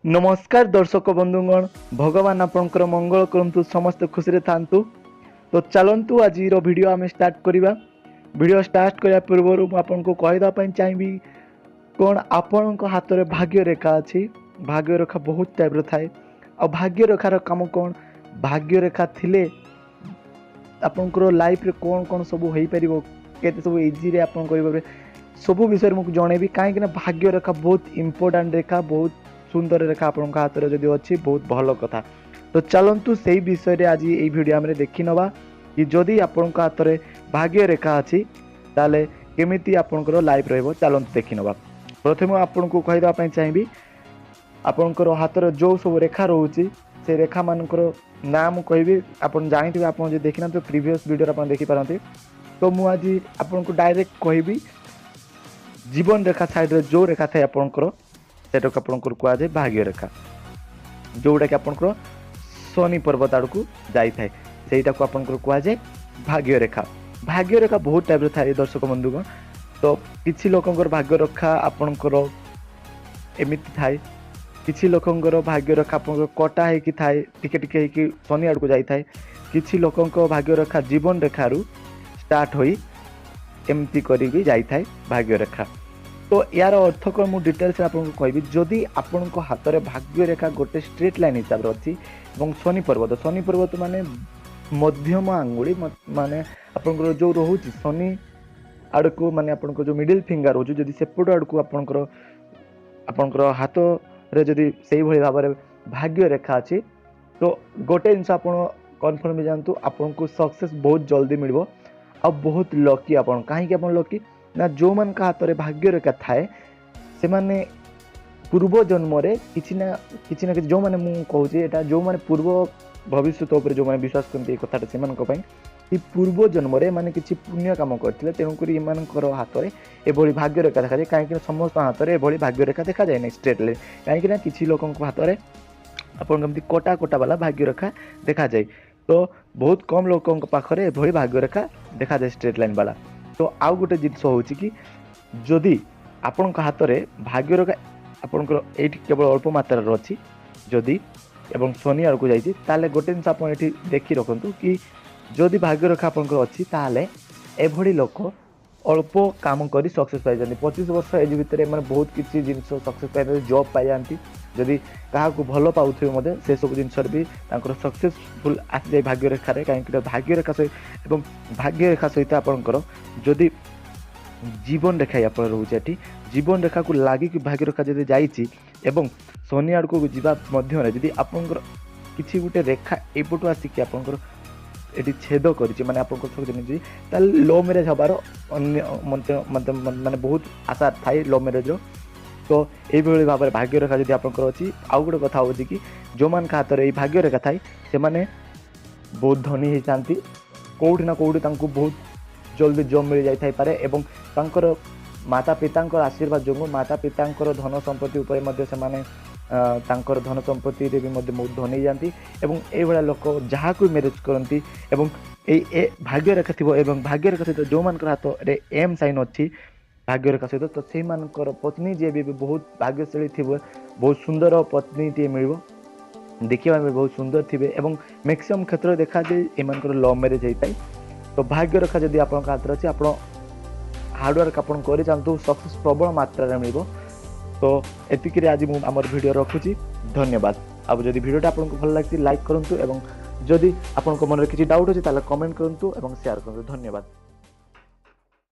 नमस्कार दर्शक बंधुगण भगवान आपणकर मंगल करंतु समस्त खुशी थांतु। तो चलंतु आज वीडियो आम स्टार्ट करवा। वीडियो स्टार्ट करने पूर्व आपको कहीदेप चाहिए कौन आपण हाथ में भाग्य रेखा अच्छी। भाग्य रेखा बहुत टाइप थाए। आ भाग्य रेखार कम कौन भाग्य रेखा थिले आपंकर लाइफ रे कौन कौन सब हो पार के सब इजी आप सब विषय मुझे जनइबी कहीं भाग्य रेखा बहुत इंपोर्टाट रेखा बहुत सुंदर रेखा आपण हाथ में जदि अच्छी बहुत भल कथा। तो चलतु से विषय आज ये वीडियो आम देखी नवा कि जदि आपण हाथ में भाग्य रेखा अच्छी ताले केमिति आपणकर लाइफ रहिबो। चलतु देखी नवा। प्रथम आपन को कहीदेप चाहिए आपणकर हाथ में जो सब रेखा रोचे से रेखा मानकर नाम कहि आप जानते आप देखना तो प्रीवियस वीडियो आप देखिपारती। तो मुझे आज आपन को डायरेक्ट कहि जीवन रेखा साइड रे जो रेखा थाए आपणकर सेटा को आपन कहुए भाग्य रेखा जोटा कि आपंकर शनि पर्वत आड़ को जाए सेटा को आपन कहुए भाग्य रेखा। भाग्य रेखा बहुत टाइप थाए दर्शक बंधुगण। तो किसी लोकंर भाग्य रेखा आपणकर एमती थाए किसी लोकंर भाग्य रेखा आपंकर कटा होगी थाए टिके टिके होगी शनि आड़ को जाए किसी लोकंर भाग्य रेखा जीवन रेखा स्टार्ट हो एमती करी जाए भाग्य रेखा। तो यार अर्थ कौन मुझे डिटेल्स आपको कहबी जदि आपण हाथ में भाग्य रेखा गोटे स्ट्रेट लाइन हिसाब से अच्छी शनि पर्वत माने मध्यम आंगुली माने आपंकर जो रोचे शनि आड़ को माने आपंकर जो मिडिल फिंगर रोचे जदि सेपट आड़ को आपंकर हाथ रे जदि से भाव में भाग्य रेखा अच्छी तो गोटे जिन आप कन्फर्म जानतु आपको सक्सेस बहुत जल्दी मिल आ बहुत लकी आपन कहीं आप लकी ना जो मान का हाथ में भाग्य रेखा थाए से माने पूर्व जन्म किसी ना किसी जो मैंने मुझे कहूँ जो मैंने पूर्व भविष्य जो मैंने विश्वास करते कथाटा से पूर्व जन्म माने किसी पुण्य कम करते तेणुक हाथ में एभली भाग्य रेखा देखा जाए कहीं समस्त हाथ में एभली भाग्य रेखा देखा जाए ना स्ट्रेट लाइन कहीं किसी लोक हाथ में आपमती कटा कटा वाला भाग्य रेखा देखा जाए। तो बहुत कम लोकों पाखरे एभली भाग्य रेखा देखा जाए स्ट्रेट लाइन वाला। तो आउ गोटे जिनस हो जदि आपण हाथ में भाग्य रेखा आपंकर ये केवल अल्प मात्रा अच्छी जदि एवं शनि आड़ को जाइए गोटे जिन आप देखी रखु कि जदि भाग्य रेखा आपंकर अच्छी ताले एभली लोक अल्प काम कर सक्सेस पाई 25 वर्ष एज भितर बहुत किसी जिन सक्सेस पाई जॉब पाई जाती जदि क्या भल पाथे से सब जिन भी सक्सेसफुल आसी जाए भाग्य रेखा कहीं भाग्य रेखा सहित एवं भाग्य रेखा सहित आपंकर जदि जीवन रेखा आप रोचे ये जीवन रेखा को लगी भाग्य रेखा जब जाइए एवं शनि आड़ को जावा जदि आपंकर किसी गोटे रेखा एपटू आसिक आपंकर ये छेद कर लव मैरेज हबार माने बहुत आशा थाए लव मैरेज। तो ये भाव में भाग्य रेखा जब आपंकर अच्छी आउ गोटे कथा हो जो मान हाथ में भाग्य रेखा थाए से माने बहुत धनी हो जाती कौटी ना कौटी बहुत जल्दी जॉब मिल जाए पारे एवं तांकर माता पिता आशीर्वाद जो माता पिता धन संपत्ति से तांकर धन संपत्ति भी बहुत धनी जाती एवं ये लोक जहाँ को मैरेज करती एवं ये भाग्य रेखा थी एवं भाग्य रेखा सहित जो मान हाथ में एम साइन अच्छी भाग्य रेखा सहित तो से पत्नी जी भी बहुत भाग्यशाली थी बहुत सुंदर पत्नी टी मिल देखा बहुत सुंदर थी एवं मैक्सिमम क्षेत्र देखा जाए एम लव मैरेज होता है। तो भाग्य रेखा जब आप हाथ में अच्छी आप हार्डवर्क आप कर जातु सक्सेस प्रबल मात्रा मिल। तो एतिक आज मुझे आमर वीडियो रखुची धन्यवाद। अब जदि वीडियोटा आपको भल लगी लाइक करूँ एवं जदि आपन मन में किसी डाउट अच्छे कमेंट करूँ और शेयर करूँ। धन्यवाद।